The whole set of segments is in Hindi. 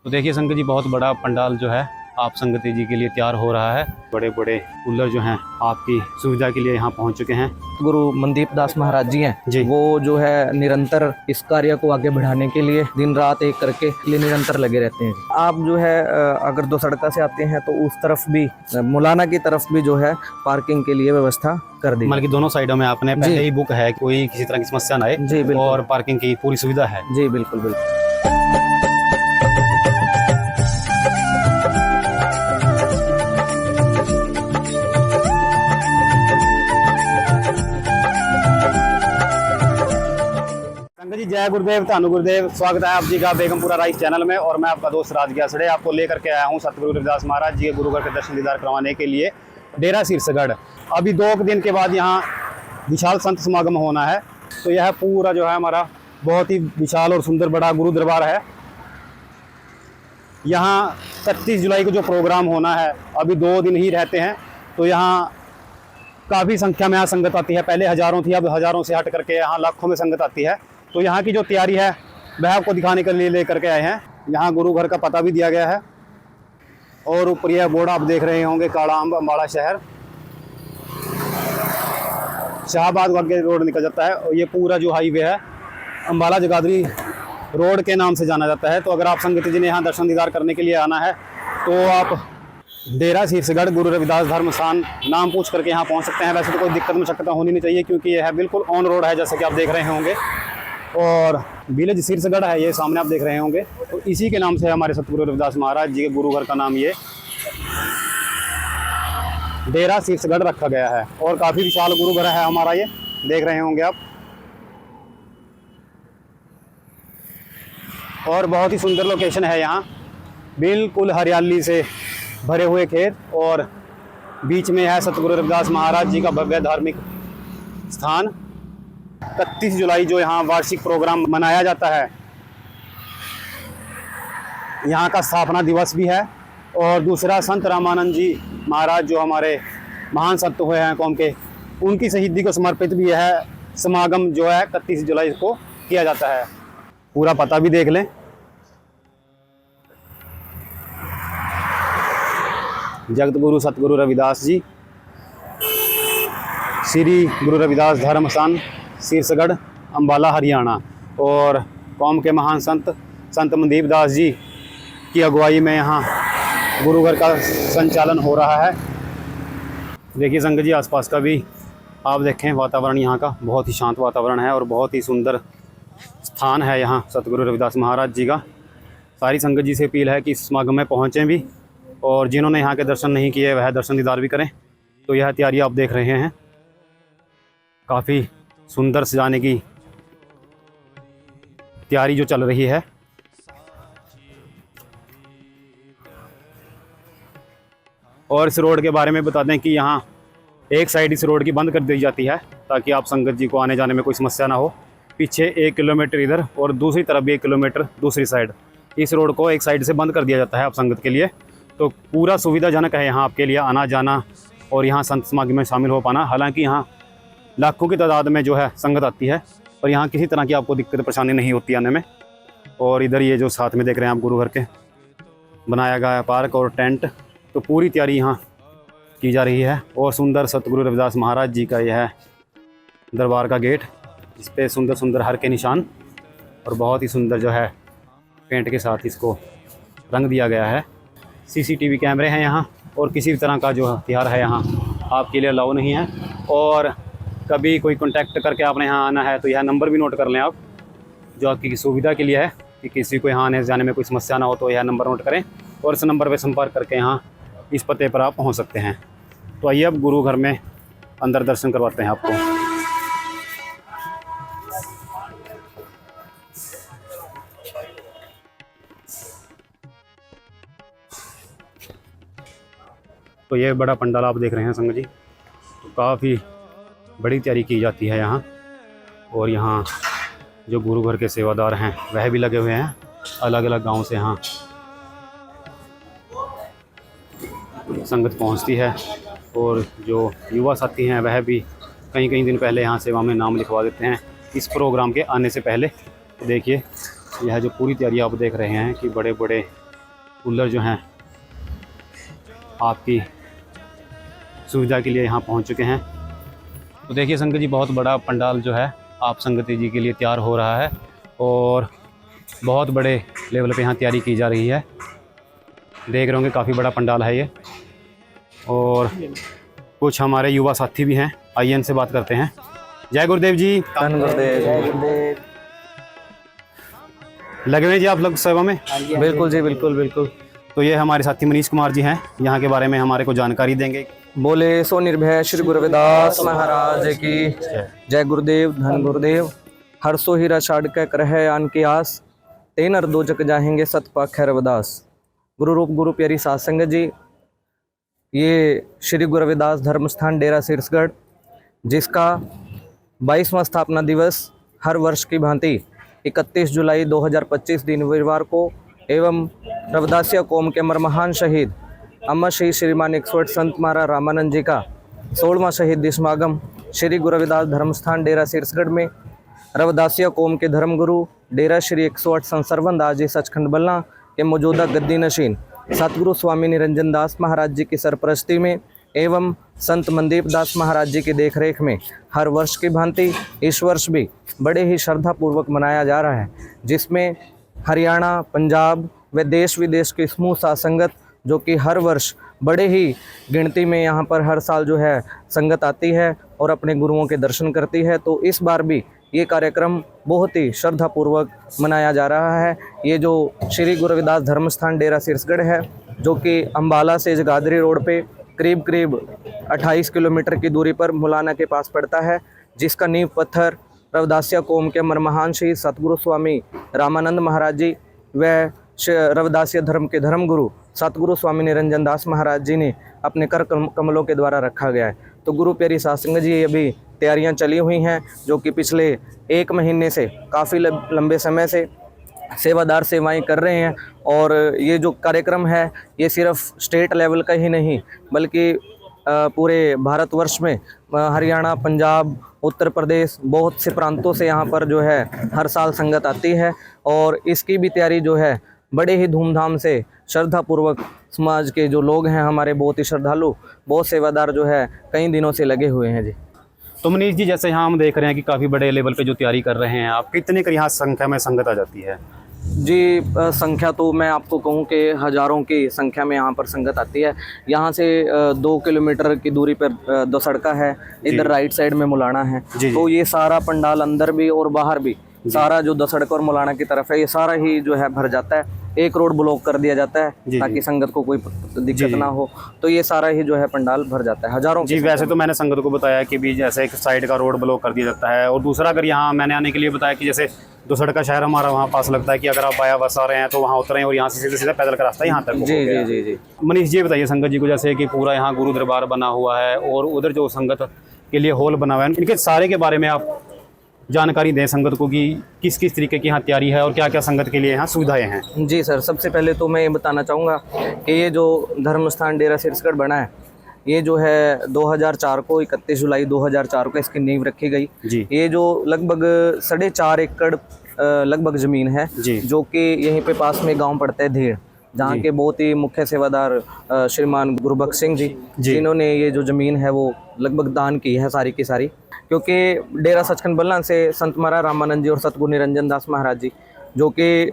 तो देखिए संगत जी, बहुत बड़ा पंडाल जो है आप संगति जी के लिए तैयार हो रहा है। बड़े बड़े कूलर जो हैं आपकी सुविधा के लिए यहाँ पहुँच चुके हैं। गुरु मनदीप दास महाराज जी हैं जी। वो जो है निरंतर इस कार्य को आगे बढ़ाने के लिए दिन रात एक करके लिए निरंतर लगे रहते हैं। आप जो है अगर दो सड़का से आते हैं तो उस तरफ भी मुलाना की तरफ भी जो है पार्किंग के लिए व्यवस्था कर दी। मतलब कि दोनों साइडों में आपने पहले ही बुक है, कोई किसी तरह की समस्या ना आए। जी बिल्कुल। और पार्किंग की पूरी सुविधा है। जी बिल्कुल बिल्कुल। संगत जी, जय गुरुदेव, धन गुरुदेव। स्वागत है आप जी का बेगमपुरा राइस चैनल में। और मैं आपका दोस्त राज ग्यासड़े आपको लेकर के आया हूँ सतगुरु रविदास महाराज जी के गुरुघर के दर्शन दीदार करवाने के लिए डेरा शीर्षगढ़। अभी 2 दिन के बाद यहाँ विशाल संत समागम होना है। तो यह पूरा जो है हमारा बहुत ही विशाल और सुंदर बड़ा गुरु दरबार है। यहाँ 31 जुलाई को जो प्रोग्राम होना है, अभी 2 दिन ही रहते हैं। तो यहाँ काफ़ी संख्या में यहाँ संगत आती है। पहले हज़ारों थी, अब हज़ारों से हट करके यहाँ लाखों में संगत आती है। तो यहाँ की जो तैयारी है वह आपको दिखाने के लिए लेकर के आए हैं। यहाँ गुरु घर का पता भी दिया गया है। और ऊपर यह बोर्ड आप देख रहे होंगे, काड़ा अम्ब अम्बाड़ा शहर, शाहबाद आगे रोड निकल जाता है। और ये पूरा जो हाईवे है अम्बाला जगाधरी रोड के नाम से जाना जाता है। तो अगर आप संगत जी ने यहाँ दर्शन दीदार करने के लिए आना है तो आप डेरा शीर्षगढ़ गुरु रविदास धर्म स्थान नाम पूछ करके यहाँ पहुँच सकते हैं। वैसे तो कोई दिक्कत मशक्कत होनी नहीं चाहिए, क्योंकि यह है बिल्कुल ऑन रोड है, जैसे कि आप देख रहे होंगे। और विलेज शीर्षगढ़ है, ये सामने आप देख रहे होंगे। तो इसी के नाम से हमारे सतगुरु रविदास महाराज जी के गुरु घर का नाम ये डेरा शीर्षगढ़ रखा गया है। और काफ़ी विशाल गुरु घर है हमारा, ये देख रहे होंगे आप। और बहुत ही सुंदर लोकेशन है यहाँ, बिल्कुल हरियाली से भरे हुए खेत, और बीच में है सतगुरु रविदास महाराज जी का भव्य धार्मिक स्थान। 31 जुलाई जो यहाँ वार्षिक प्रोग्राम मनाया जाता है, यहाँ का स्थापना दिवस भी है। और दूसरा संत रामानंद जी महाराज जो हमारे महान संत हुए हैं कौम के, उनकी शहीदी को समर्पित भी यह समागम जो है 31 जुलाई को किया जाता है। पूरा पता भी देख लें। जगत गुरु सतगुरु रविदास जी, श्री गुरु रविदास धर्म स्थान शीर्षगढ़ अम्बाला हरियाणा। और कौम के महान संत मनदीप दास जी की अगुवाई में यहाँ गुरुघर का संचालन हो रहा है। देखिए संगत जी, आसपास का भी आप देखें वातावरण, यहाँ का बहुत ही शांत वातावरण है और बहुत ही सुंदर स्थान है यहाँ सतगुरु रविदास महाराज जी का। सारी संगत जी से अपील है कि इस समागम में पहुँचें भी, और जिन्होंने यहाँ के दर्शन नहीं किए वह दर्शन दीदार भी करें। तो यह तैयारी आप देख रहे हैं, काफ़ी सुंदर सजाने की तैयारी जो चल रही है। और इस रोड के बारे में बता दें कि यहाँ एक साइड इस रोड की बंद कर दी जाती है, ताकि आप संगत जी को आने जाने में कोई समस्या ना हो। पीछे 1 किलोमीटर इधर और दूसरी तरफ भी 1 किलोमीटर दूसरी साइड, इस रोड को एक साइड से बंद कर दिया जाता है आप संगत के लिए। तो पूरा सुविधाजनक है यहाँ आपके लिए आना जाना और यहाँ संत समागम में शामिल हो पाना। हालांकि यहाँ लाखों की तादाद में जो है संगत आती है, और यहाँ किसी तरह की आपको दिक्कत परेशानी नहीं होती आने में। और इधर ये जो साथ में देख रहे हैं आप गुरु घर के बनाया गया है पार्क और टेंट। तो पूरी तैयारी यहाँ की जा रही है। और सुंदर सतगुरु रविदास महाराज जी का यह है दरबार का गेट, इस पर सुंदर सुंदर हर के निशान, और बहुत ही सुंदर जो है पेंट के साथ इसको रंग दिया गया है। CCTV कैमरे हैं यहाँ, और किसी भी तरह का जो हथियार है यहाँ आपके लिए अलाउ नहीं है। और कभी कोई कांटेक्ट करके आपने यहाँ आना है तो यह नंबर भी नोट कर लें आप, जो आपकी सुविधा के लिए है, कि किसी को यहाँ आने जाने में कोई समस्या ना हो तो यह नंबर नोट करें, और इस नंबर पर संपर्क करके यहाँ इस पते पर आप पहुँच सकते हैं। तो आइए अब गुरु घर में अंदर दर्शन करवाते हैं आपको। तो ये बड़ा पंडाल आप देख रहे हैं संगत जी, तो काफ़ी बड़ी तैयारी की जाती है यहाँ। और यहाँ जो गुरु घर के सेवादार हैं वह भी लगे हुए हैं, अलग अलग गांव से यहाँ संगत पहुँचती है। और जो युवा साथी हैं वह भी कई दिन पहले यहाँ सेवा में नाम लिखवा देते हैं इस प्रोग्राम के आने से पहले। तो देखिए यह जो पूरी तैयारी आप देख रहे हैं कि बड़े बड़े कूलर जो हैं आपकी सुविधा के लिए यहाँ पहुँच चुके हैं। तो देखिए संगत जी, बहुत बड़ा पंडाल जो है आप संगत जी के लिए तैयार हो रहा है और बहुत बड़े लेवल पे यहाँ तैयारी की जा रही है। देख रहे होंगे काफ़ी बड़ा पंडाल है ये। और कुछ हमारे युवा साथी भी हैं, आइए इनसे बात करते हैं। जय गुरुदेव जी। धन गुरुदेव। लगे हुए जी आप लोग सेवा में? बिल्कुल जी, बिल्कुल बिल्कुल। तो ये हमारे साथी मनीष कुमार जी हैं, यहाँ के बारे में हमारे को जानकारी देंगे। बोले सो निर्भय श्री गुरु रविदास महाराज की जय। गुरुदेव धन गुरुदेव। हर सो हीरा छाड़ के करहे आन की आस, तेनर दो जग जाएंगे सतपाख है रविदास। गुरु रूप गुरु प्यारी साध संगत जी, ये श्री गुरु रविदास धर्म स्थान डेरा सिरसगढ़, जिसका 22वां स्थापना दिवस हर वर्ष की भांति 31 जुलाई 2025 दिन रविवार को एवं रविदासिया कौम के मरमहान शहीद अमर श्रीमान 108 संत महाराज रामानंद जी का 16वां शहीद समागम श्री गुरु रविदास धर्म स्थान डेरा सिरसगढ़ में रविदासिया कौम के धर्मगुरु डेरा श्री 108 संत सरवन दास जी सचखंड बल्ला के मौजूदा गद्दी नशीन सतगुरु स्वामी निरंजन दास महाराज जी की सरपरस्ती में एवं संत मनदीप दास महाराज जी की देखरेख में हर वर्ष की भांति इस वर्ष भी बड़े ही श्रद्धापूर्वक मनाया जा रहा है, जिसमें हरियाणा, पंजाब व देश विदेश की समूह साध संगत जो कि हर वर्ष बड़े ही गिनती में यहाँ पर हर साल जो है संगत आती है और अपने गुरुओं के दर्शन करती है। तो इस बार भी ये कार्यक्रम बहुत ही श्रद्धापूर्वक मनाया जा रहा है। ये जो श्री गुरु रविदास धर्म स्थान डेरा सिरसगढ़ है, जो कि अम्बाला से जगाधरी रोड पे करीब 28 किलोमीटर की दूरी पर मुलाना के पास पड़ता है, जिसका नींव पत्थर रविदासिया कौम के मरमहान श्री सतगुरु स्वामी रामानंद महाराज जी व रविदासिया धर्म के धर्मगुरु सतगुरु स्वामी निरंजन दास महाराज जी ने अपने कर कमलों के द्वारा रखा गया है। तो गुरु प्यारी साध संगत जी, अभी तैयारियां चली हुई हैं, जो कि पिछले 1 महीने से काफ़ी लंबे समय से सेवादार सेवाएं कर रहे हैं। और ये जो कार्यक्रम है ये सिर्फ स्टेट लेवल का ही नहीं बल्कि पूरे भारतवर्ष में हरियाणा, पंजाब, उत्तर प्रदेश बहुत से प्रांतों से यहाँ पर जो है हर साल संगत आती है। और इसकी भी तैयारी जो है बड़े ही धूमधाम से श्रद्धापूर्वक समाज के जो लोग हैं हमारे, बहुत ही श्रद्धालु, बहुत सेवादार जो है कई दिनों से लगे हुए हैं जी। तो मनीष जी, जैसे यहाँ हम देख रहे हैं कि काफ़ी बड़े लेवल पे जो तैयारी कर रहे हैं आप, कितने का यहाँ संख्या में संगत आ जाती है? जी, संख्या तो मैं आपको कहूँ कि हज़ारों की संख्या में यहाँ पर संगत आती है। यहाँ से 2 किलोमीटर की दूरी पर 2 सड़का है, इधर राइट साइड में मुलाना है। तो ये सारा पंडाल अंदर भी और बाहर भी सारा जो 2 सड़क और मुलाना की तरफ है, ये सारा ही जो है भर जाता है। एक रोड ब्लॉक कर दिया जाता है ताकि संगत को कोई दिक्कत ना हो। तो ये सारा ही जो है पंडाल भर जाता है हज़ारों जी। वैसे तो मैंने संगत को बताया कि भी जैसे एक साइड का रोड ब्लॉक कर दिया जाता है, और दूसरा अगर यहाँ मैंने आने के लिए बताया कि जैसे 2 सड़क का शहर हमारा वहाँ पास लगता है कि अगर आप बाया बस आ रहे हैं तो वहाँ उतरें और यहाँ से सीधा सीधा पैदल का रास्ता यहाँ तक। जी जी जी जी। मनीष जी बताइए संगत जी को, जैसे कि पूरा यहाँ गुरु दरबार बना हुआ है और उधर जो संगत के लिए हॉल बना हुआ है, इनके सारे के बारे में आप जानकारी दें संगत को कि किस किस तरीके की यहाँ तैयारी है और क्या क्या संगत के लिए यहाँ सुविधाएं हैं। जी सर, सबसे पहले तो मैं ये बताना चाहूँगा कि ये जो धर्म स्थान डेरा सिरसगढ़ बना है, ये जो है 2004 को 31 जुलाई 2004 को इसकी नींव रखी गई जी। ये जो लगभग 4.5 एकड़ लगभग ज़मीन है, जो कि यहीं पे पास में गांव पड़ता है धेड़, जहाँ के बहुत ही मुख्य सेवादार श्रीमान गुरबख्श सिंह जी, जिन्होंने ये जो ज़मीन है वो लगभग दान की है सारी की सारी। क्योंकि डेरा सचखंड बल्ला से संत महाराज रामानंद जी और सतगुरु निरंजन दास महाराज जी, जो कि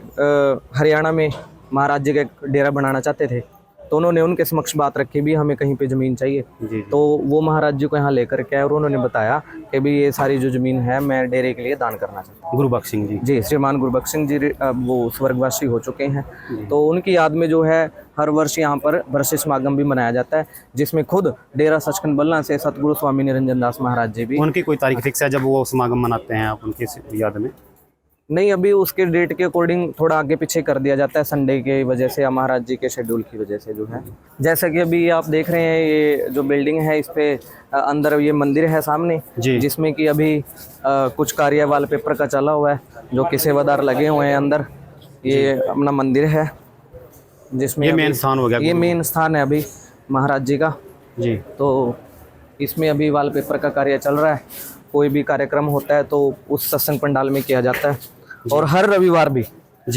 हरियाणा में महाराज जी का डेरा बनाना चाहते थे, तो उन्होंने उनके समक्ष बात रखी भी हमें कहीं पे ज़मीन चाहिए। तो वो महाराज जी को यहाँ लेकर के आए और उन्होंने बताया कि भी ये सारी जो ज़मीन है मैं डेरे के लिए दान करना चाहता हूँ। गुरबख्श सिंह जी, जी, श्रीमान गुरबख्श सिंह जी वो स्वर्गवासी हो चुके हैं। तो उनकी याद में जो है हर वर्ष यहाँ पर बरसी समागम भी मनाया जाता है, जिसमें खुद डेरा सचखंड बल्ला से सतगुरु स्वामी निरंजन दास महाराज जी भी। उनकी कोई तारीख फिक्स है जब वो समागम मनाते हैं आप उनकी याद में? नहीं, अभी उसके डेट के अकॉर्डिंग थोड़ा आगे पीछे कर दिया जाता है, संडे के वजह से या महाराज जी के शेड्यूल की वजह से जो है। जैसा कि अभी आप देख रहे हैं ये जो बिल्डिंग है, इस पे अंदर ये मंदिर है सामने, जिसमें कि अभी कुछ कार्य वॉलपेपर का चला हुआ है, जो कि सेवादार लगे हुए हैं अंदर। ये अपना मंदिर है जिसमें ये मेन स्थान हो गया, ये मेन स्थान है अभी महाराज जी का जी। तो इसमें अभी वॉलपेपर का कार्य चल रहा है। कोई भी कार्यक्रम होता है तो उस सत्संग पंडाल में किया जाता है। और हर रविवार भी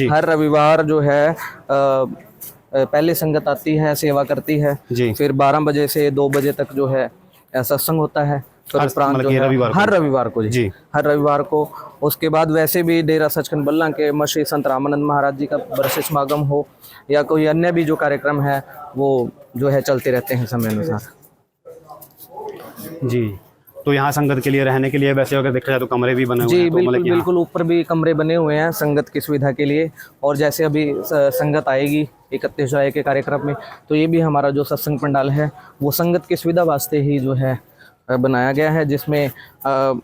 हर रविवार जो है पहले संगत आती है, सेवा करती है, जी। फिर 12 बजे से 2 बजे तक जो है सत्संग होता है। फिर उपरांत मतलब जो कि है रविवार को? हर रविवार को जी। हर रविवार को। उसके बाद वैसे भी डेरा सचखंड बल्ला के श्री संत रामानंद महाराज जी का बरसी समागम हो या कोई अन्य भी जो कार्यक्रम है वो जो है चलते रहते हैं समय अनुसार। जी। तो यहाँ संगत के लिए रहने के लिए वैसे अगर देखा जाए तो कमरे भी बने हुए जी हैं, तो बिल्कुल मतलब कि हाँ। बिल्कुल, ऊपर भी कमरे बने हुए हैं संगत की सुविधा के लिए। और जैसे अभी संगत आएगी 31 जुलाई के कार्यक्रम में, तो ये भी हमारा जो सत्संग पंडाल है वो संगत की सुविधा वास्ते ही जो है बनाया गया है, जिसमें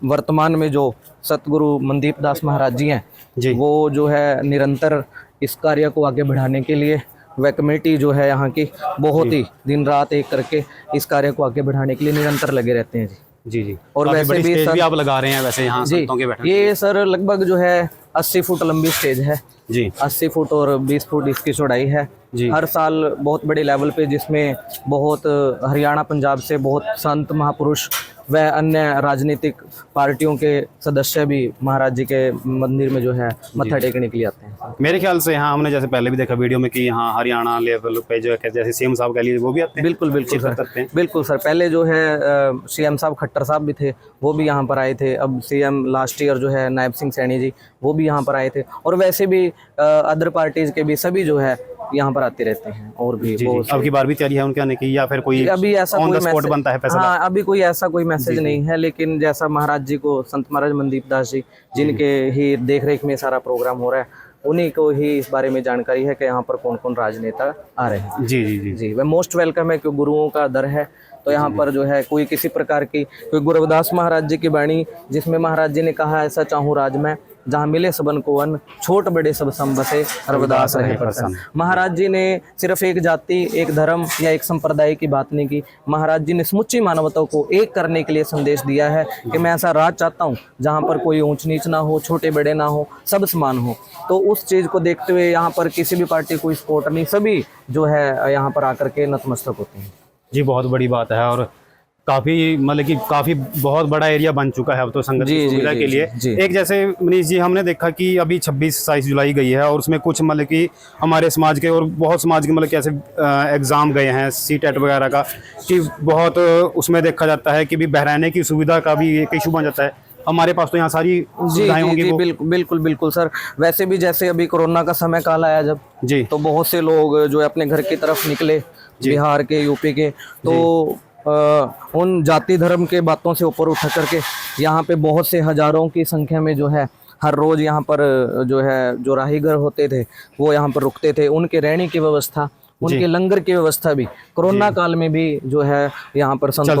वर्तमान में जो सतगुरु मनदीप दास महाराज जी हैं जी। वो जो है निरंतर इस कार्य को आगे बढ़ाने के लिए, वह कमेटी जो है यहाँ की बहुत ही दिन रात एक करके इस कार्य को आगे बढ़ाने के लिए निरंतर लगे रहते हैं जी। जी जी। और काफी वैसे बड़ी भी स्टेज सर- भी आप लगा रहे हैं वैसे यहाँ जी, संतों के बैठने ये सर लगभग जो है 80 फुट लंबी स्टेज है। जी 80 फुट और 20 फुट इसकी चौड़ाई है। जी। हर साल बहुत बड़े लेवल पे, जिसमें बहुत हरियाणा पंजाब से बहुत संत महापुरुष व अन्य राजनीतिक पार्टियों के सदस्य भी महाराज जी के मंदिर में जो है मत्था टेकने के लिए आते हैं। मेरे ख्याल से यहाँ हमने जैसे पहले भी देखा वीडियो में कि यहाँ हरियाणा लेवल पे जो है जैसे सीएम साहब कह लीजिए वो भी आते हैं। बिल्कुल बिल्कुल शिरकत सर, करते हैं। बिल्कुल सर। पहले जो है सीएम साहब खट्टर साहब भी थे, वो भी यहाँ पर आए थे। अब सीएम लास्ट ईयर जो है नायब सिंह सैनी जी, वो भी यहाँ पर आए थे। और वैसे भी अदर पार्टीज के भी सभी जो है यहाँ पर आते रहते हैं। और भी जी बहुत जी। अब की बार भी तैयारी है उनके आने की या फिर कोई अभी ऐसा ऑन कोई द स्पॉट मैसेज बनता है फैसला? हाँ, अभी कोई ऐसा कोई मैसेज नहीं है, लेकिन जैसा महाराज जी को, संत महाराज मनदीप दास जी जिनके ही देखरेख में सारा प्रोग्राम हो रहा है, उन्हीं को ही इस बारे में जानकारी है कि यहाँ पर कौन कौन राजनेता आ रहे हैं। जी जी जी। जी, वह मोस्ट वेलकम है, क्योंकि गुरुओं का दर है। तो यहाँ पर जो है कोई किसी प्रकार की, कोई गुरु रविदास महाराज जी की वाणी जिसमें महाराज जी ने कहा, ऐसा चाहूँ राज में जहाँ मिले सबन को अन्न, छोट बड़े सब सम बसे, रविदास रहे प्रसन्न। महाराज जी ने सिर्फ एक जाति, एक धर्म या एक संप्रदाय की बात नहीं की। महाराज जी ने समुच्ची मानवता को एक करने के लिए संदेश दिया है कि मैं ऐसा राज चाहता हूँ जहाँ पर कोई ऊंच नीच ना हो, छोटे बड़े ना हो, सब समान हो। तो उस चीज़ को देखते हुए यहाँ पर किसी भी पार्टी को सपोर्ट नहीं, सभी जो है यहाँ पर आकर के नतमस्तक होते हैं। जी बहुत बड़ी बात है। और काफ़ी मतलब कि काफ़ी बहुत बड़ा एरिया बन चुका है अब तो संगत की सुविधा के लिए। एक जैसे मनीष जी हमने देखा कि अभी 26-27 जुलाई गई है और उसमें कुछ मतलब कि हमारे समाज के और बहुत समाज के मतलब कैसे एग्ज़ाम गए हैं सीटेट वगैरह का, कि बहुत उसमें देखा जाता है कि भी बहराने की सुविधा का भी एक इशू बन जाता है। हमारे पास तो यहाँ सारी सुविधाएं होंगी। जी बिल्कुल बिल्कुल बिल्कुल सर। वैसे भी जैसे अभी कोरोना का समय काल आया जब, जी तो बहुत से लोग जो अपने घर की तरफ निकले, बिहार के, यूपी के, तो उन जाति धर्म के बातों से ऊपर उठ करके यहाँ पे बहुत से हजारों की संख्या में जो है हर रोज़ यहाँ पर जो है जो राहीगर होते थे वो यहाँ पर रुकते थे। उनके रहने की व्यवस्था, उनके लंगर की व्यवस्था भी कोरोना काल में भी जो है यहाँ पर संतों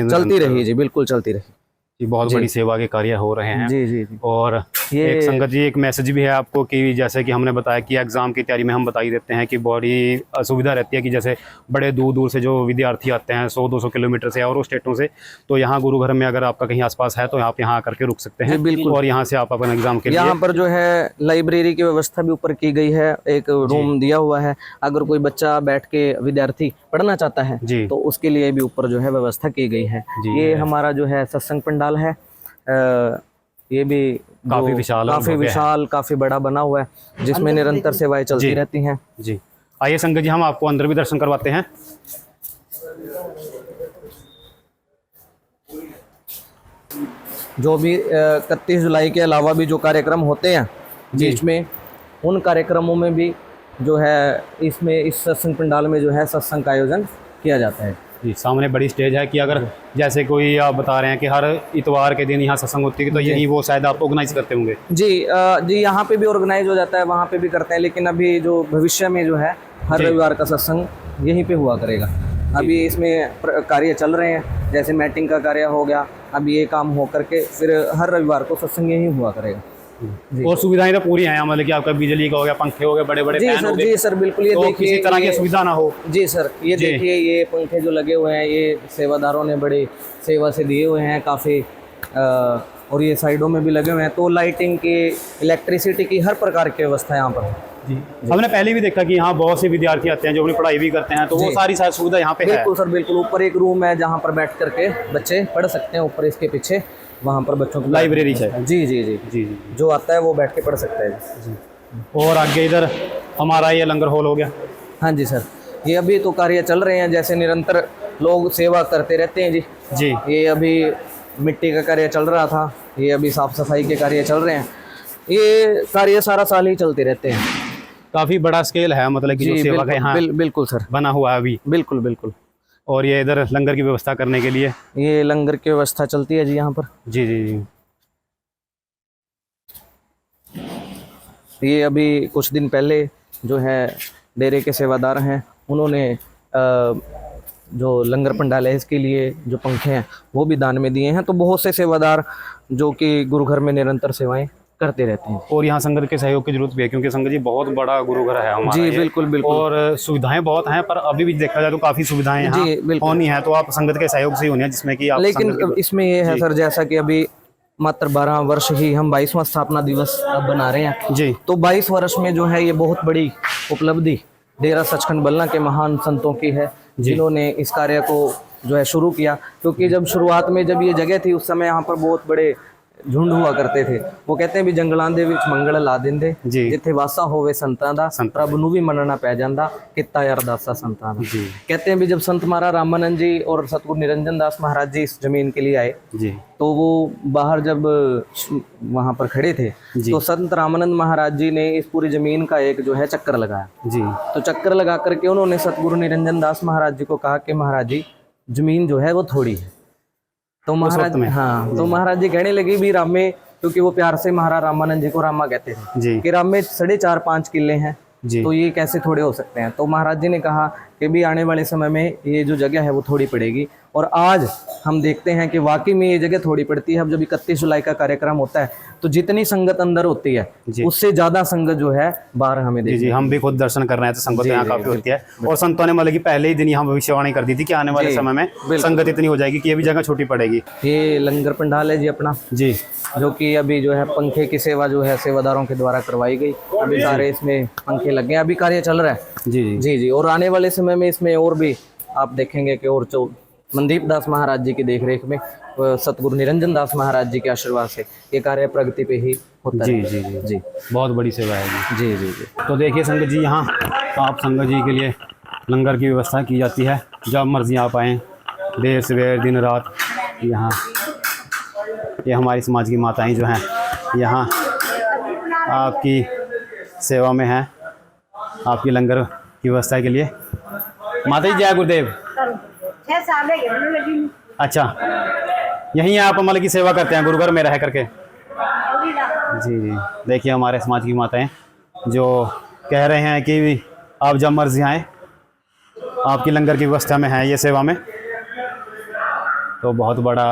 चलती रही। जी बिल्कुल चलती रही। जी बहुत बड़ी सेवा के कार्य हो रहे हैं। जी जी जी। और ये एक संगत जी एक मैसेज भी है आपको कि जैसे कि हमने बताया कि एग्ज़ाम की तैयारी में हम बता ही देते हैं कि बड़ी असुविधा रहती है कि जैसे बड़े दूर दूर से जो विद्यार्थी आते हैं 100-200 किलोमीटर से और स्टेटों से, तो यहाँ गुरु घर में अगर आपका कहीं आसपास है तो आप यहाँ आकर के रुक सकते हैं। बिल्कुल। और यहाँ से आप अपने एग्जाम के लिए यहाँ पर जो है लाइब्रेरी की व्यवस्था भी ऊपर की गई है, एक रूम दिया हुआ है। अगर कोई बच्चा बैठ के विद्यार्थी पढ़ना चाहता है जी तो उसके लिए भी ऊपर जो है व्यवस्था की गई है। ये हमारा जो है सत्संग पंडाल है, ये भी काफी विशाल काफी बड़ा बना हुआ है, जिसमें निरंतर सेवाएं चलती रहती हैं। जी आइए संगत जी हम आपको अंदर भी दर्शन करवाते हैं। जो भी 31 जुलाई के अलावा भी जो कार्यक्रम होते हैं बीच में, उन कार्यक्रमों में भी जो है इसमें इस सत्संग पंडाल में जो है सत्संग का आयोजन किया जाता है। जी सामने बड़ी स्टेज है कि अगर जैसे कोई आप बता रहे हैं कि हर इतवार के दिन यहाँ सत्संग होती है, तो यही वो शायद आप ऑर्गेनाइज करते होंगे। जी जी, यहाँ पे भी ऑर्गेनाइज हो जाता है, वहाँ पे भी करते हैं, लेकिन अभी जो भविष्य में जो है हर रविवार का सत्संग यहीं पे हुआ करेगा। अभी इसमें कार्य चल रहे हैं, जैसे मैटिंग का कार्य हो गया, अभी ये काम हो करके फिर हर रविवार को सत्संग यहीं हुआ करेगा। और सुविधाएं तो पूरी हैं, मतलब कि आपका बिजली का हो गया, पंखे हो गए, बड़े बड़े फैन हो गए। जी सर बिल्कुल। ये तो देखिए किसी तरह की सुविधा ना हो। जी सर, ये देखिए ये पंखे जो लगे हुए हैं, ये सेवादारों ने बड़ी सेवा से दिए हुए हैं काफ़ी, और ये साइडों में भी लगे हुए हैं। तो लाइटिंग की, इलेक्ट्रिसिटी की हर प्रकार की व्यवस्था यहाँ पर है। जी हमने पहले भी देखा कि यहाँ बहुत से विद्यार्थी आते हैं जो अपनी पढ़ाई भी करते हैं, तो वो सारी सुविधा यहाँ पे है। बिल्कुल सर बिल्कुल। ऊपर एक रूम है जहाँ पर बैठ करके बच्चे पढ़ सकते हैं, ऊपर इसके पीछे वहाँ पर बच्चों की लाइब्रेरी है। जी जी जी जी जी। जो आता है वो बैठ के पढ़ सकता है जी। और आगे इधर हमारा ये लंगर हॉल हो गया। हाँ जी सर, ये अभी तो कार्य चल रहे हैं, जैसे निरंतर लोग सेवा करते रहते हैं जी। जी ये अभी मिट्टी का कार्य चल रहा था, ये अभी साफ सफाई के कार्य चल रहे हैं, ये कार्य सारा साल ही चलते रहते हैं। काफ़ी बड़ा स्केल है, मतलब कि जो जी सेवा का यहाँ बिल्कुल सर, बना हुआ है अभी। बिल्कुल बिल्कुल। और ये इधर लंगर की व्यवस्था करने के लिए ये लंगर की व्यवस्था चलती है जी यहाँ पर। जी जी जी। ये अभी कुछ दिन पहले जो है डेरे के सेवादार हैं, उन्होंने जो लंगर पंडाल है इसके लिए जो पंखे हैं वो भी दान में दिए हैं। तो बहुत से सेवादार जो कि गुरु घर में निरंतर सेवाएं करते रहते हैं। और यहाँ संगत के सहयोग की जरूरत भी है, क्योंकि संगत जी बहुत बड़ा गुरु घर है हमारा जी ये। बिल्कुल बिल्कुल। और सुविधाएं बहुत हैं, पर अभी भी देखा जाए तो काफ़ी सुविधाएं यहाँ जी बिल्कुल होनी है, तो आप संगत के सहयोग से ही होनी है, जिसमें कि आप लेकिन संगत इसमें ये है सर, जैसा कि अभी मात्र 12 वर्ष ही, हम 22वां स्थापना दिवस अब बना रहे हैं जी तो 22 वर्ष में जो है ये बहुत बड़ी उपलब्धि डेरा सचखंड बल्ला के महान संतों की है, जिन्होंने इस कार्य को जो है शुरू किया। क्योंकि जब शुरुआत में जब ये जगह थी, उस समय यहाँ पर बहुत बड़े झुंड हुआ करते थे। वो कहते हैं भी जंगलां ਦੇ ਵਿੱਚ ਮੰਗਲ ਲਾ ਦਿੰਦੇ, ਜਿੱਥੇ ਵਾਸਾ ਹੋਵੇ ਸੰਤਾਂ ਦਾ, ਪ੍ਰਭ ਨੂੰ ਵੀ ਮੰਨਣਾ ਪੈ ਜਾਂਦਾ, ਕੀਤਾ ਅਰਦਾਸਾ ਸੰਤਾਂ ਦਾ। कहते हैं भी जब संत महाराज रामानंद जी और सतगुरु निरंजन दास महाराज जी इस जमीन के लिए आए जी, तो वो बाहर जब वहाँ पर खड़े थे तो संत रामानंद महाराज जी ने इस पूरी जमीन का एक जो है चक्कर लगाया जी। तो चक्कर लगा करके उन्होंने सतगुरु निरंजन दास महाराज जी को कहा कि महाराज जी जमीन जो है वो थोड़ी है। तो महाराज हाँ, तो महाराज जी कहने लगे भी रामे, क्योंकि वो प्यार से महाराज रामानंद जी को रामा कहते थे जी कि रामे 4.5-5 किले हैं जी। तो ये कैसे थोड़े हो सकते हैं। तो महाराज जी ने कहा कि भी आने वाले समय में ये जो जगह है वो थोड़ी पड़ेगी। और आज हम देखते हैं कि वाकई में ये जगह थोड़ी पड़ती है। अब जब 31 जुलाई का कार्यक्रम होता है तो जितनी संगत अंदर होती है उससे ज्यादा संगत जो है बाहर हमें जी जी। हम भी खुद दर्शन कर रहे हैं तो संगत यहाँ काफी होती है। और संतों ने मतलब कि पहले ही दिन यहाँ भविष्यवाणी कर दी थी कि आने वाले समय में संगत इतनी हो जाएगी कि ये भी जगह छोटी पड़ेगी। ये लंगर पंडाल है जी अपना जी, जो कि अभी जो है पंखे की सेवा जो है सेवादारों के द्वारा करवाई गई। अभी सारे इसमें पंखे लगे हैं, अभी कार्य चल रहा है। जी जी जी। और आने वाले समय में इसमें और भी आप देखेंगे कि और जो मनदीप दास महाराज जी की देखरेख में सतगुरु निरंजन दास महाराज जी के आशीर्वाद से ये कार्य प्रगति पे ही होता जी है। जी जी जी बहुत बड़ी सेवा है जी जी जी। तो देखिए संगत जी, यहाँ आप संगत जी के लिए लंगर की व्यवस्था की जाती है। जब मर्जी आप आएँ, देर सवेर दिन रात। यहाँ ये हमारी समाज की माताएं जो हैं यहाँ आपकी सेवा में हैं, आपकी लंगर की व्यवस्था के लिए। माता जी जय गुरुदेव। 6 साल है लगी। अच्छा, यहीं आप मतलब की सेवा करते हैं गुरुघर में रह करके? जी जी। देखिए हमारे समाज की माताएं जो कह रहे हैं कि आप जब मर्जी आएँ, आपकी लंगर की व्यवस्था में है ये सेवा में। तो बहुत बड़ा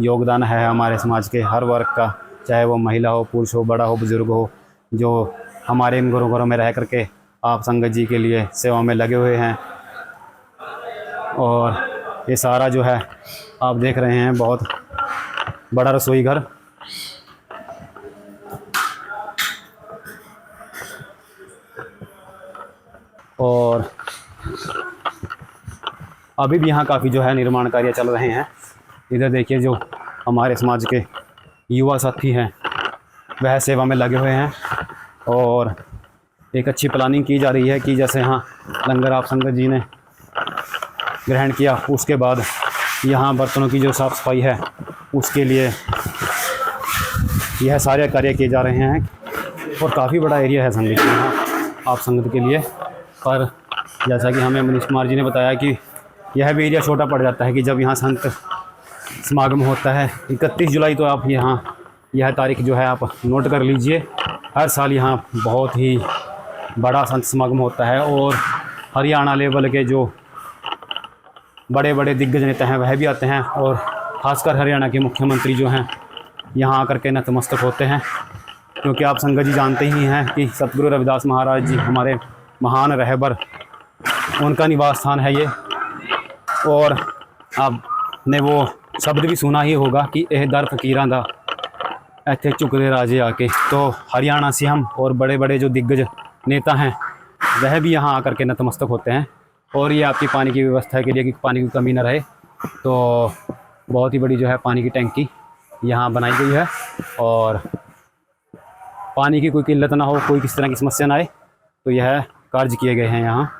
योगदान है हमारे समाज के हर वर्ग का, चाहे वो महिला हो, पुरुष हो, बड़ा हो, बुजुर्ग हो, जो हमारे इन गुरुघरों में रह करके आप संगत जी के लिए सेवा में लगे हुए हैं। और ये सारा जो है आप देख रहे हैं बहुत बड़ा रसोई घर। और अभी भी यहाँ काफ़ी जो है निर्माण कार्य चल रहे हैं। इधर देखिए जो हमारे समाज के युवा साथी हैं वह सेवा में लगे हुए हैं। और एक अच्छी प्लानिंग की जा रही है कि जैसे यहाँ लंगर आप संगत जी ने ग्रहण किया, उसके बाद यहाँ बर्तनों की जो साफ़ सफाई है उसके लिए यह सारे कार्य किए जा रहे हैं। और काफ़ी बड़ा एरिया है संगत जी यहाँ आप संगत के लिए। पर जैसा कि हमें मनीष कुमार जी ने बताया कि यह भी एरिया छोटा पड़ जाता है कि जब यहाँ संत समागम होता है 31 जुलाई, तो आप यहाँ यह तारीख जो है आप नोट कर लीजिए। हर साल यहाँ बहुत ही बड़ा संत समागम होता है और हरियाणा लेवल के जो बड़े बड़े दिग्गज नेता हैं वह भी आते हैं। और ख़ासकर हरियाणा के मुख्यमंत्री जो हैं यहाँ आकर के नतमस्तक होते हैं, क्योंकि आप संगत जी जानते ही हैं कि सतगुरु रविदास महाराज जी हमारे महान रहबर, उनका निवास स्थान है ये। और आपने वो शब्द भी सुना ही होगा कि एह दर फकीरां दा ऐथे झुकदे राजे आके। तो हरियाणा से हम और बड़े बड़े जो दिग्गज नेता हैं वह भी यहाँ आकर के नतमस्तक होते हैं। और ये आपकी पानी की व्यवस्था के लिए कि पानी की कमी न रहे, तो बहुत ही बड़ी जो है पानी की टंकी यहाँ बनाई गई है। और पानी की कोई किल्लत ना हो, कोई किसी तरह की समस्या ना आए, तो यह कार्य किए गए हैं यहाँ।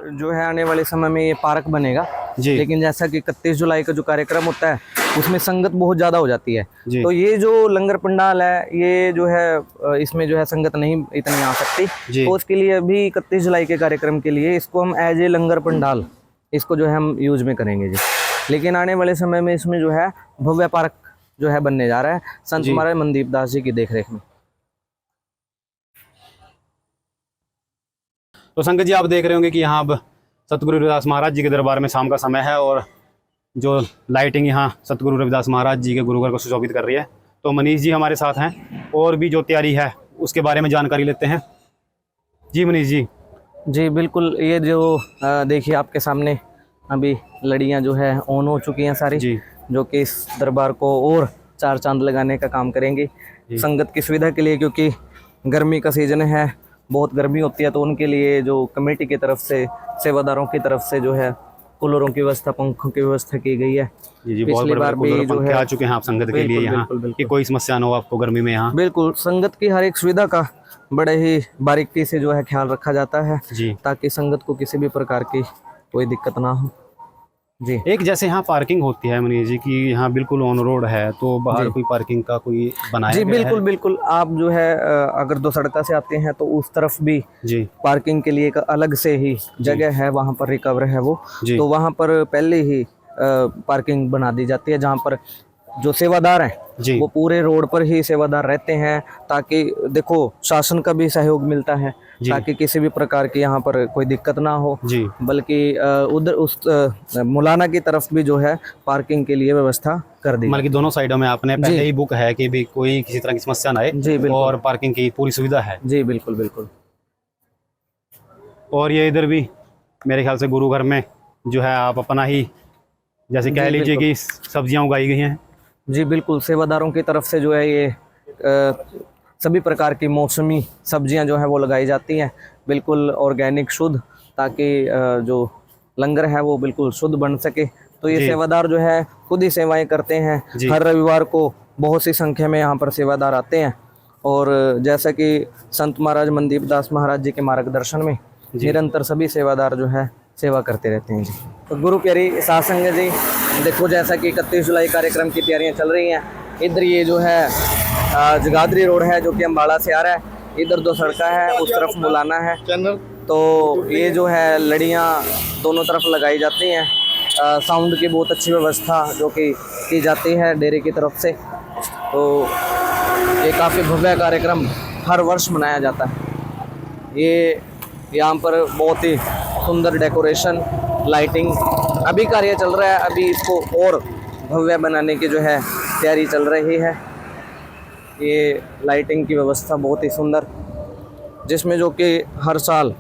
जो है आने वाले समय में ये पार्क बनेगा जी। लेकिन जैसा कि 31 जुलाई का जो कार्यक्रम होता है उसमें संगत बहुत ज़्यादा हो जाती है, जी। तो ये जो लंगर पंडाल है ये जो है इसमें जो है संगत नहीं इतनी आ सकती, जी। तो उसके लिए अभी 31 जुलाई के कार्यक्रम के लिए इसको हम एज ए लंगर पंडाल इसको जो है हम यूज में करेंगे जी। लेकिन आने वाले समय में इसमें जो है भव्य पार्क जो है बनने जा रहा है संत जी। महाराज मनदीप दास जी की देखरेख में। तो संगत जी, आप देख रहे होंगे कि यहाँ अब सतगुरु रविदास महाराज जी के दरबार में शाम का समय है और जो लाइटिंग यहाँ सतगुरु रविदास महाराज जी के गुरुघर को सुशोभित कर रही है। तो मनीष जी हमारे साथ हैं और भी जो तैयारी है उसके बारे में जानकारी लेते हैं। जी मनीष जी। जी बिल्कुल, ये जो देखिए आपके सामने अभी लड़ियाँ जो है ऑन हो चुकी हैं सारी जी। जो कि इस दरबार को और चार चांद लगाने का काम करेंगे संगत की सुविधा के लिए, क्योंकि गर्मी का सीजन है, बहुत गर्मी होती है, तो उनके लिए जो कमेटी की तरफ से सेवादारों की तरफ से जो है कूलरों की व्यवस्था, पंखों की व्यवस्था की गई है। जी, बहुत पिछली बड़े बार भी जो है आ चुके हैं आप संगत के लिए यहाँ कि कोई समस्या ना हो आपको गर्मी में यहाँ। बिल्कुल, संगत की हर एक सुविधा का बड़े ही बारीकी से जो है ख्याल रखा जाता है जी, ताकि संगत को किसी भी प्रकार की कोई दिक्कत ना हो जी। एक जैसे यहाँ पार्किंग होती है मनीष जी कि यहाँ बिल्कुल ऑन रोड है, तो बाहर कोई पार्किंग का कोई बनाया जी गया बिल्कुल है? बिल्कुल, आप जो है अगर दो सड़का से आते हैं तो उस तरफ भी जी पार्किंग के लिए एक अलग से ही जगह है, वहाँ पर रिकवर है वो, जी। तो वहाँ पर पहले ही पार्किंग बना दी जाती है जहाँ पर जो सेवादार हैं जी वो पूरे रोड पर ही सेवादार रहते हैं, ताकि देखो शासन का भी सहयोग मिलता है ताकि किसी भी प्रकार की यहाँ पर कोई दिक्कत ना हो जी। बल्कि उधर उस मुलाना की तरफ भी जो है पार्किंग के लिए व्यवस्था कर दी। मतलब कि दोनों साइडों में आपने पहले ही बुक है कि भी कोई किसी तरह की समस्या ना आए जी बिल्कुल, और पार्किंग की पूरी सुविधा है। जी बिल्कुल बिल्कुल। और ये इधर भी मेरे ख्याल से गुरु घर में जो है आप अपना ही जैसे कह लीजिए कि सब्जियां उगाई गई हैं। जी बिल्कुल, सेवादारों की तरफ से जो है ये सभी प्रकार की मौसमी सब्जियां जो है वो लगाई जाती हैं, बिल्कुल ऑर्गेनिक शुद्ध, ताकि जो लंगर है वो बिल्कुल शुद्ध बन सके। तो ये सेवादार जो है खुद ही सेवाएं करते हैं। हर रविवार को बहुत सी संख्या में यहाँ पर सेवादार आते हैं और जैसा कि संत महाराज मनदीप दास महाराज जी के मार्गदर्शन में निरंतर सभी सेवादार जो है सेवा करते रहते हैं जी। तो गुरु प्यारी साध संगत जी, देखो जैसा कि 31 जुलाई कार्यक्रम की तैयारियां चल रही हैं, इधर ये जो है जगाधरी रोड है जो कि अम्बाड़ा से आ रहा है, इधर दो सड़का है, उस तरफ मुलाना है, तो ये जो है लड़ियाँ दोनों तरफ लगाई जाती हैं। साउंड की बहुत अच्छी व्यवस्था जो कि की जाती है डेरे की तरफ से, तो ये काफ़ी भव्य कार्यक्रम हर वर्ष मनाया जाता है। ये यहाँ पर बहुत ही सुंदर डेकोरेशन, लाइटिंग अभी कार्य चल रहा है, अभी इसको और भव्य बनाने की जो है तैयारी चल रही है। ये लाइटिंग की व्यवस्था बहुत ही सुंदर, जिसमें जो कि हर साल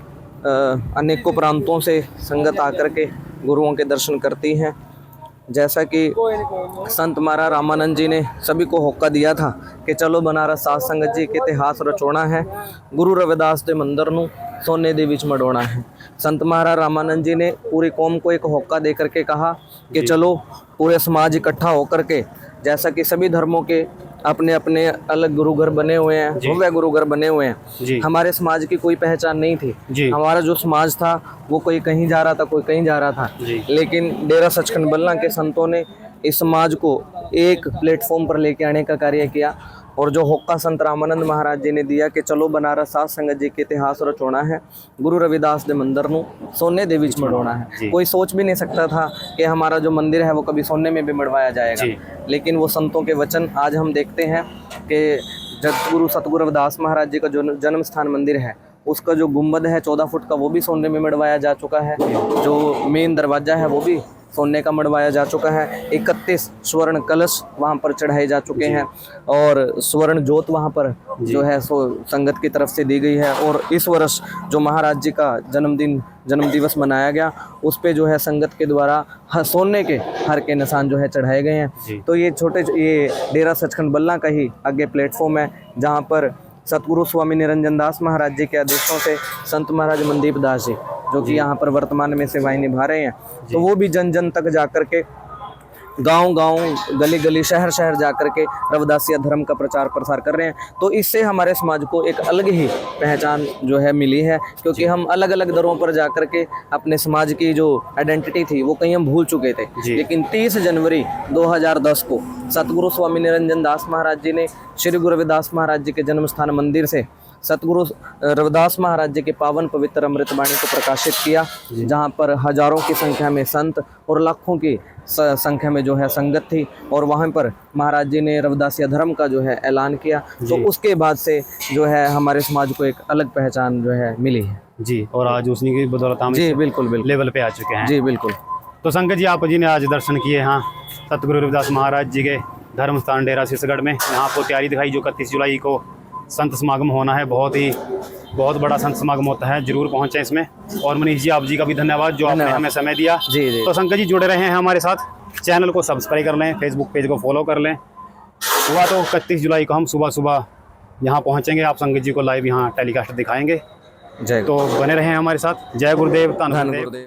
अनेकों प्रांतों से संगत आकर के गुरुओं के दर्शन करती हैं। जैसा कि संत महाराज रामानंद जी ने सभी को होका दिया था कि चलो बनारस साध संगत जी के इतिहास रचोना है, गुरु रविदास के मंदिर नू सोने दे विच मढ़ोना है। संत महाराज रामानंद जी ने पूरी कौम को एक होका दे करके कहा कि चलो पूरे समाज इकट्ठा होकर के, जैसा कि सभी धर्मों के अपने अपने अलग गुरुघर बने हुए हैं, भव्य गुरुघर बने हुए हैं, हमारे समाज की कोई पहचान नहीं थी। हमारा जो समाज था वो कोई कहीं जा रहा था, कोई कहीं जा रहा था, लेकिन डेरा सचखंड बल्ला के संतों ने इस समाज को एक प्लेटफॉर्म पर लेके आने का कार्य किया। और जो होका संत रामानंद महाराज जी ने दिया कि चलो बनारस साध संगत जी के इतिहास रचोना है, गुरु रविदास दे मंदिर नू सोने दे विच मढ़ोना है। कोई सोच भी नहीं सकता था कि हमारा जो मंदिर है वो कभी सोने में भी मढ़वाया जाएगा, लेकिन वो संतों के वचन आज हम देखते हैं कि जगतगुरु सतगुरु रविदास महाराज जी का जो जन्म स्थान मंदिर है उसका जो गुम्बद है 14 फुट का वो भी सोने में मढ़वाया जा चुका है, जो मेन दरवाज़ा है वो भी सोने का मढ़वाया जा चुका है। 31 स्वर्ण कलश वहाँ पर चढ़ाए जा चुके हैं और स्वर्ण जोत वहाँ पर जो है सो संगत की तरफ से दी गई है। और इस वर्ष जो महाराज जी का जन्म दिवस मनाया गया उस पे जो है संगत के द्वारा सोने के हर के निशान जो है चढ़ाए गए हैं। तो ये ये डेरा सचखंड बल्ला का ही आगे प्लेटफॉर्म है जहाँ पर सतगुरु स्वामी निरंजन दास महाराज जी के आदेशों से संत महाराज मनदीप दास जी जो कि यहाँ पर वर्तमान में सेवाएं निभा रहे हैं, तो वो भी जन जन तक जाकर के गांव-गांव, गली-गली, शहर-शहर जाकर के रविदासिया धर्म का प्रचार प्रसार कर रहे हैं। तो इससे हमारे समाज को एक अलग ही पहचान जो है मिली है, क्योंकि हम अलग-अलग दरों पर जाकर के अपने समाज की जो आइडेंटिटी थी वो कहीं हम भूल चुके थे। लेकिन 30 जनवरी 2010 को सतगुरु स्वामी निरंजन दास महाराज जी ने श्री गुरु रविदास महाराज जी के जन्म स्थान मंदिर से सतगुरु रविदास महाराज जी के पावन पवित्र अमृत वाणी को प्रकाशित किया, जहां पर हजारों की संख्या में संत और लाखों की संख्या में जो है संगत थी, और वहां पर महाराज जी ने रविदासिया धर्म का जो है ऐलान किया। तो उसके बाद से जो है हमारे समाज को एक अलग पहचान जो है मिली है जी। और आज उसी की बदौलत हम जी इस बिल्कुल बिल्कुल लेवल पे आ चुके हैं जी बिल्कुल। तो संगत जी, आप जी ने आज दर्शन किए यहाँ सतगुरु रविदास महाराज जी के धर्म स्थान डेरा शीशगढ़ में। यहाँ आपको तैयारी दिखाई जो 31 जुलाई को संत समागम होना है, बहुत बड़ा संत समागम होता है, जरूर पहुँचें इसमें। और मनीष जी, आप जी का भी धन्यवाद जो आपने हमें समय दिया। जी जी। तो संगत जी जुड़े रहे हैं हमारे साथ, चैनल को सब्सक्राइब कर लें, फेसबुक पेज को फॉलो कर लें। हुआ तो 31 जुलाई को हम सुबह सुबह यहाँ पहुँचेंगे, आप संगत जी को लाइव यहाँ टेलीकास्ट दिखाएंगे। जय तो बने रहें हमारे साथ। जय गुरुदेव, धन गुरुदेव।